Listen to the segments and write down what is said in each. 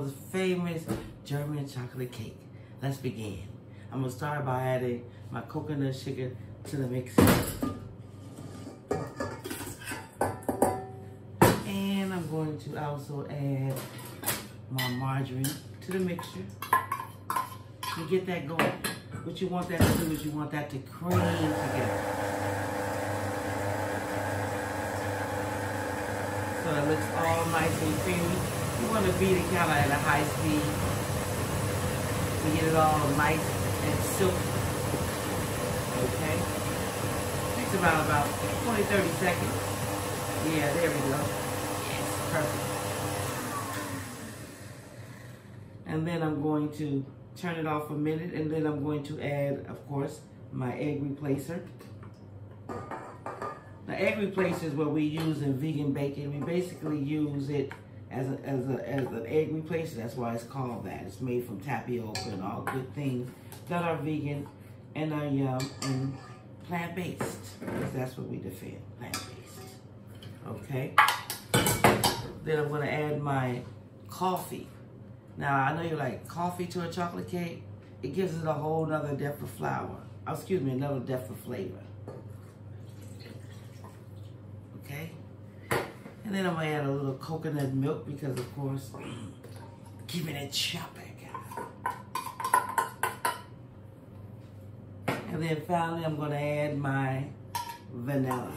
grandmother's famous German chocolate cake. Let's begin. I'm gonna start by adding my coconut sugar to the mixer. And I'm going to also add my margarine to the mixture and get that going. What you want that to do is you want that to cream together. So it looks all nice and creamy. You want to beat it kind of at a high speed to get it all nice and silky. Okay? Takes about 20-30 seconds. Yeah, there we go. Yes, perfect. And then I'm going to turn it off a minute, and then I'm going to add, of course, my egg replacer. Now, egg replacer is what we use in vegan bacon. We basically use it as an egg replacer. That's why it's called that. It's made from tapioca and all good things that are vegan and are and plant-based, because that's what we defend, plant-based. Okay. Then I'm going to add my coffee. Now, I know you're like, coffee to a chocolate cake? It gives it a whole nother depth of flour. Oh, excuse me, another depth of flavor. Okay? And then I'm going to add a little coconut milk because, of course, keeping it chopping. And then finally, I'm going to add my vanilla.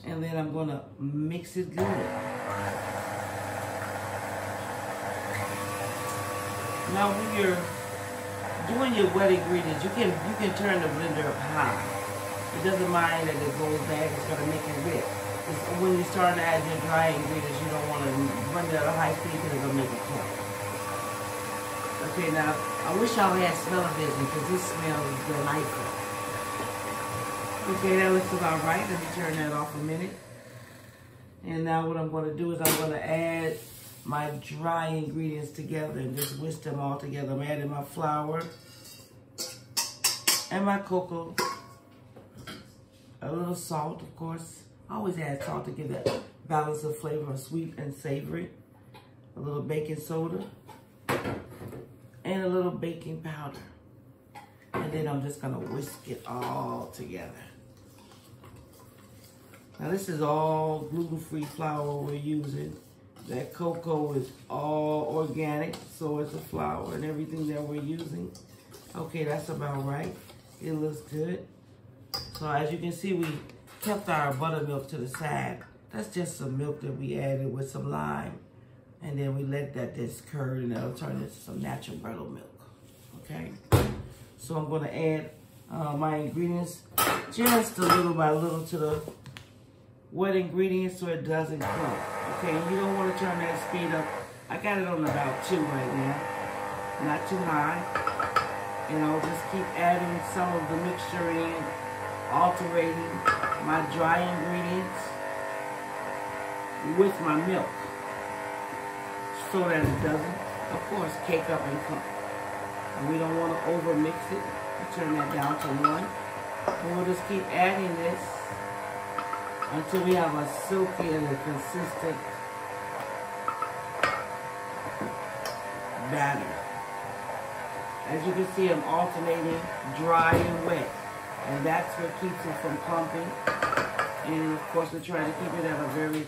And then I'm going to mix it good. Now, when you're doing your wet ingredients, you can turn the blender up high. It doesn't mind that it goes back. It's going to make it wet. When you start to add your dry ingredients, you don't want to run it at a high speed because it'll make it cook. Okay, now I wish y'all had smell of this because this smells delightful. Okay, that looks about right. Let me turn that off a minute. And now what I'm going to do is I'm going to add my dry ingredients together and just whisk them all together. I'm adding my flour and my cocoa. A little salt, of course. I always add salt to give that balance of flavor, sweet and savory. A little baking soda and a little baking powder. And then I'm just going to whisk it all together. Now this is all gluten-free flour we're using. That cocoa is all organic, so is the flour and everything that we're using. Okay, that's about right. It looks good. So as you can see, we kept our buttermilk to the side. That's just some milk that we added with some lime. And then we let that just curd and that'll turn into some natural buttermilk. Okay? So I'm going to add my ingredients just a little by little to the wet ingredients so it doesn't clump. Okay, you don't want to turn that speed up. I got it on about 2 right now, not too high. And I'll just keep adding some of the mixture in, altering my dry ingredients with my milk so that it doesn't, of course, cake up and clump. And we don't want to over mix it. I'll turn that down to 1. And we'll just keep adding this until we have a silky and a consistent batter. As you can see, I'm alternating dry and wet. And that's what keeps it from clumping. And of course, we're trying to keep it at a very,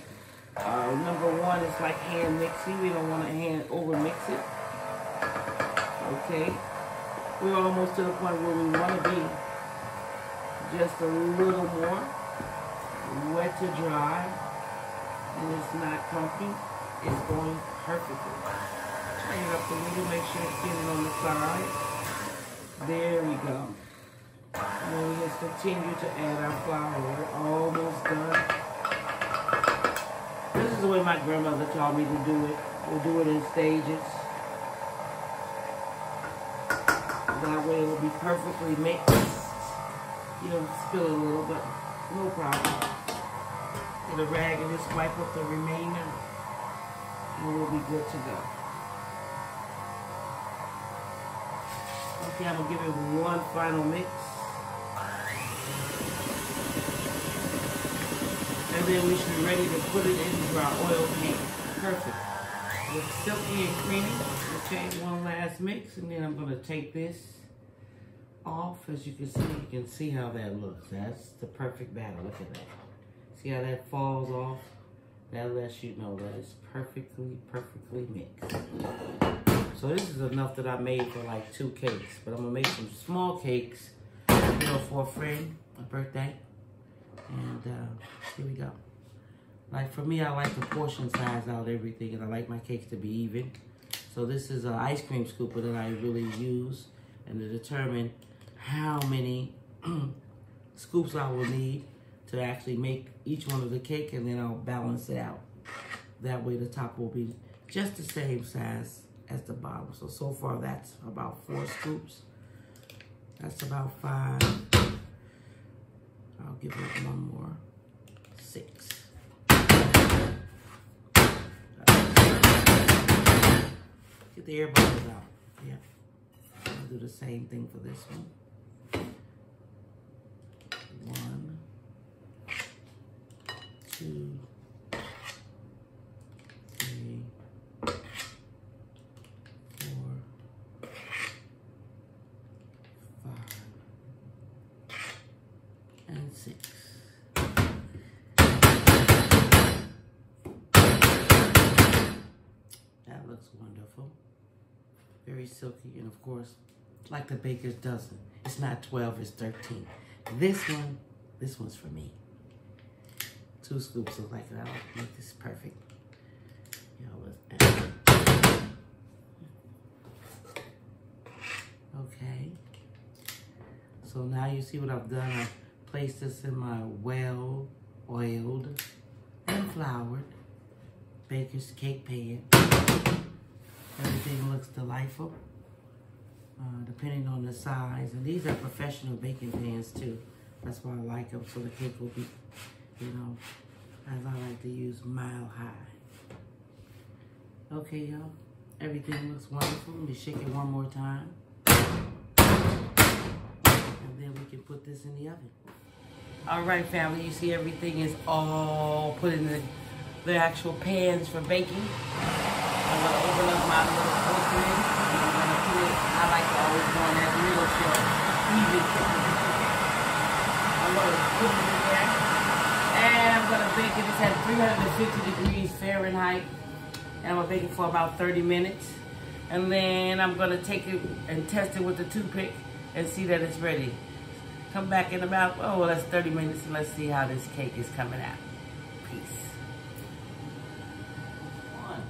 number one, it's like hand mixing. We don't want to hand over mix it. Okay. We're almost to the point where we want to be. Just a little more. Wet to dry, and it's not clumping. It's going perfectly. Turn it up a little, make sure it's getting on the side. There we go. And then we just continue to add our flour. We're almost done. This is the way my grandmother taught me to do it. We'll do it in stages. That way it will be perfectly mixed. You'll spill it a little, but no problem. Get a rag and just wipe up the remainder, and we'll be good to go. Okay, I'm gonna give it one final mix. And then we should be ready to put it into our oil pan. Perfect. Looks silky and creamy. Okay, one last mix, and then I'm going to take this off. As you can see how that looks. That's the perfect batter. Look at that. See how that falls off? That lets you know that it's perfectly mixed. So this is enough that I made for like 2 cakes. But I'm gonna make some small cakes, you know, for a friend, a birthday. And here we go. Like for me, I like to portion size out everything, and I like my cakes to be even. So this is an ice cream scooper that I really use, and to determine how many scoops I will need to actually make each one of the cake, and then I'll balance it out. That way the top will be just the same size as the bottom. So far that's about 4 scoops. That's about 5. I'll give it one more. 6. Get the air bubbles out. Yeah. I'll do the same thing for this one. 1, 2, 3, 4, and 6. That looks wonderful. Very silky, and of course, like the baker's dozen. It's not 12, it's 13. This one's for me. 2 scoops look like that. I'll make this perfect. Okay. So now you see what I've done. I've placed this in my well-oiled and floured baker's cake pan. Everything looks delightful, depending on the size. And these are professional baking pans too. That's why I like them, so the cake will be, you know, as I like to use, mile high. Okay, y'all. Everything looks wonderful. Let me shake it one more time. And then we can put this in the oven. All right, family. You see everything is all put in the actual pans for baking. I'm going to open up my little opening. And I'm going to put it, I like to always go on that middle for even cooking. I'm going to put it in there. And I'm going to bake it. It's at 350 degrees Fahrenheit. And I'm going to bake it for about 30 minutes. And then I'm going to take it and test it with the toothpick and see that it's ready. Come back in about, oh, well, that's 30 minutes, and let's see how this cake is coming out. Peace. 1,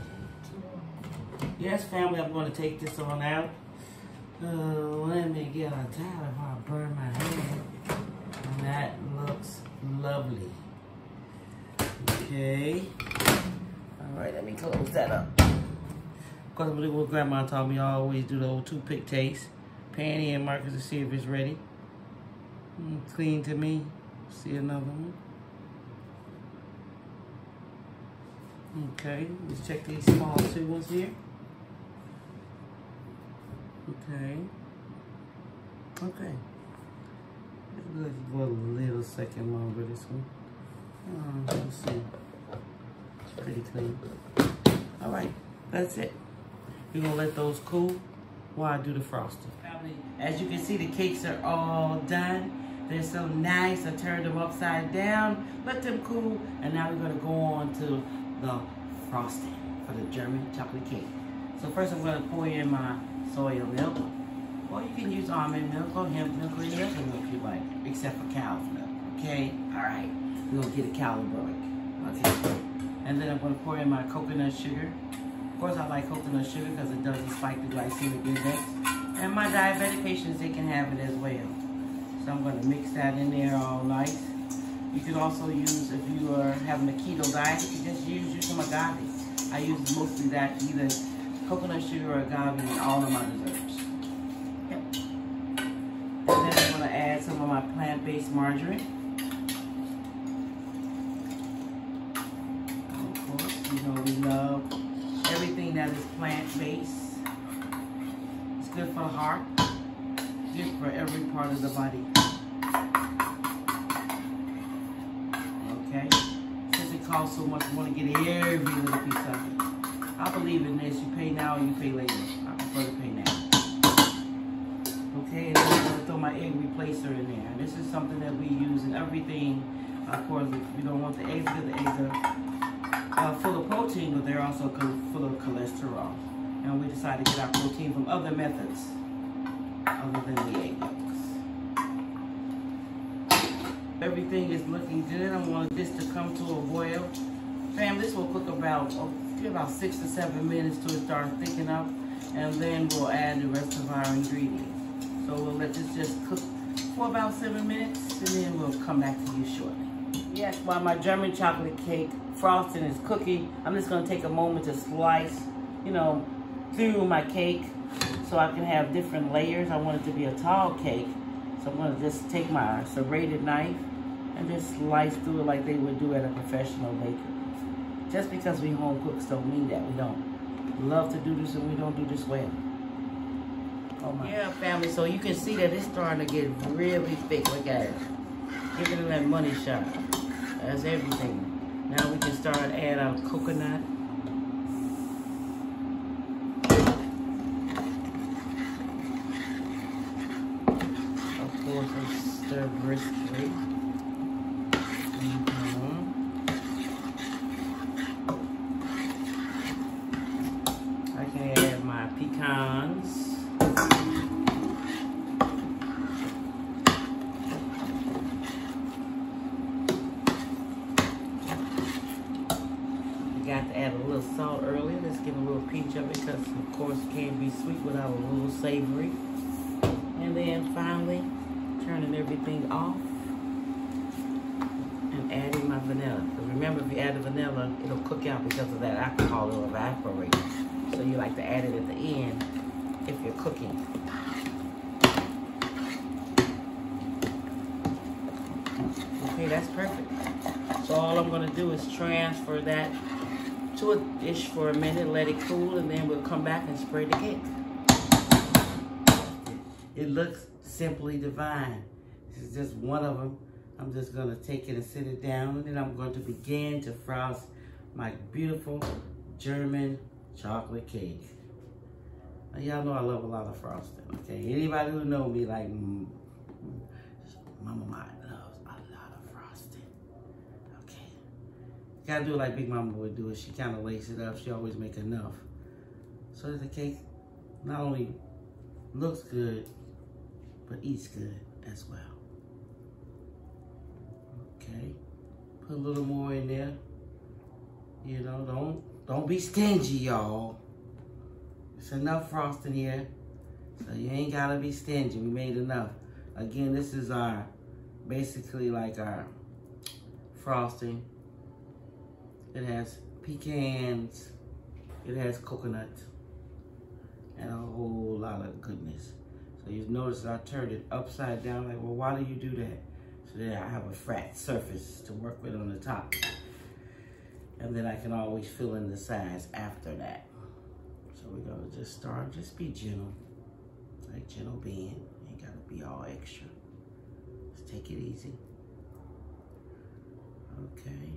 2. Yes, family, I'm going to take this on out. Let me get a towel before I burn my hand. And that looks lovely. Okay. All right, let me close that up. Because what Grandma taught me, I always do the old toothpick taste. Panny and Marcus to see if it's ready. Clean to me. See another one. Okay, let's check these small 2 ones here. Okay. Okay. Let's go a little second longer, this one. Let's see. It's pretty clean. All right, that's it. We're gonna let those cool while I do the frosting. As you can see, the cakes are all done. They're so nice. I turned them upside down, let them cool, and now we're gonna go on to the frosting for the German chocolate cake. So first I'm gonna pour in my soy milk. Or you can use almond milk or hemp milk or any other milk you like, except for cow's milk, okay? All right, we're gonna get it caloric, okay? And then I'm gonna pour in my coconut sugar. Of course, I like coconut sugar because it doesn't spike the glycemic index. And my diabetic patients, they can have it as well. So I'm going to mix that in there all nice. You can also use, if you are having a keto diet, you can just use some agave. I use mostly that, either coconut sugar or agave in all of my desserts. Yep. And then I'm going to add some of my plant-based margarine. Of course, you know we love everything that is plant-based. It's good for the heart, good for every part of the body. Okay, house so much, I want to get every little piece of it. I believe in this. You pay now or you pay later. I prefer to pay now. Okay, and then I'm going to throw my egg replacer in there. And this is something that we use in everything. Of course, if you don't want the eggs, because the eggs are full of protein, but they're also full of cholesterol. And we decided to get our protein from other methods other than the egg yolks. Everything is looking good. I want this to come to a boil. Fam, this will cook about 6 to 7 minutes till it starts thickening up, and then we'll add the rest of our ingredients. So we'll let this just cook for about 7 minutes, and then we'll come back to you shortly. Yes, while my German chocolate cake frosting is cooking, I'm just going to take a moment to slice, through my cake so I can have different layers. I want it to be a tall cake, so I'm going to just take my serrated knife and just slice through it like they would do at a professional baker. Just because we home cooks don't mean that we don't love to do this and we don't do this well. Oh my. Yeah, family, so you can see that it's starting to get really thick. Look at it. Giving it that money shot. That's everything. Now we can start add our coconut. Of course, I stir briskly. I can add my pecans. Got to add a little salt early. Let's give a little pinch of it because, of course, it can't be sweet without a little savory. And then finally, turning everything off and adding my vanilla. Because remember, if you add the vanilla, it'll cook out because of that alcohol. It'll evaporate. So you like to add it at the end if you're cooking. Okay, that's perfect. So all I'm going to do is transfer that to a dish for a minute, let it cool, and then we'll come back and spread the cake. It looks simply divine. This is just one of them. I'm just going to take it and sit it down, and then I'm going to begin to frost my beautiful German chocolate cake. Now, y'all know I love a lot of frosting, okay? Anybody who know me like, Mama loves a lot of frosting. Gotta do it like Big Mama would do it. She kind of laces it up. She always make enough so that the cake not only looks good, but eats good as well. Okay, put a little more in there. Don't be stingy, y'all. It's enough frosting here, so you ain't gotta be stingy. We made enough. Again, this is basically like our frosting. It has pecans, it has coconut, and a whole lot of goodness. So you notice I turned it upside down, like, well, why do you do that? So that I have a flat surface to work with on the top. And then I can always fill in the sides after that. So we're gonna just start, just be gentle, like gentle being. Ain't gotta be all extra. Just take it easy. Okay.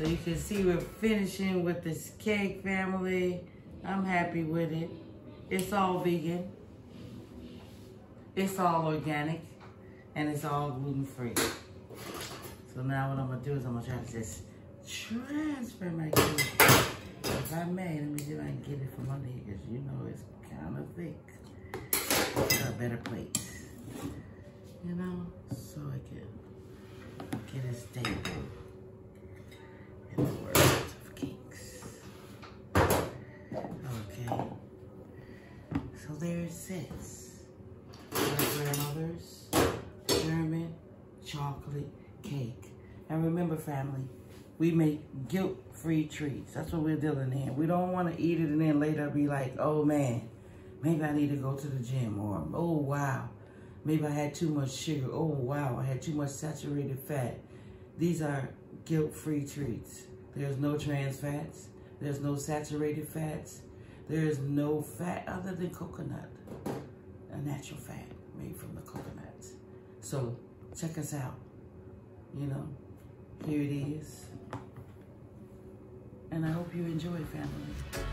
So you can see we're finishing with this cake, family. I'm happy with it. It's all vegan. It's all organic. And it's all gluten-free. So now what I'm gonna do is I'm gonna try to just transfer my cake. If I may, let me see if I can get it from under here, because you know it's kind of thick. Got a better plate. You know, so I can get it stable. In the world of cakes. Okay. So there it sits. My grandmother's German chocolate cake. And remember, family, we make guilt-free treats. That's what we're dealing in. We don't want to eat it and then later be like, oh man, maybe I need to go to the gym. Or, oh wow, maybe I had too much sugar. Oh wow, I had too much saturated fat. These are guilt-free treats. There's no trans fats. There's no saturated fats. There is no fat other than coconut. A natural fat made from the coconuts. So check us out. You know, here it is. And I hope you enjoy, family.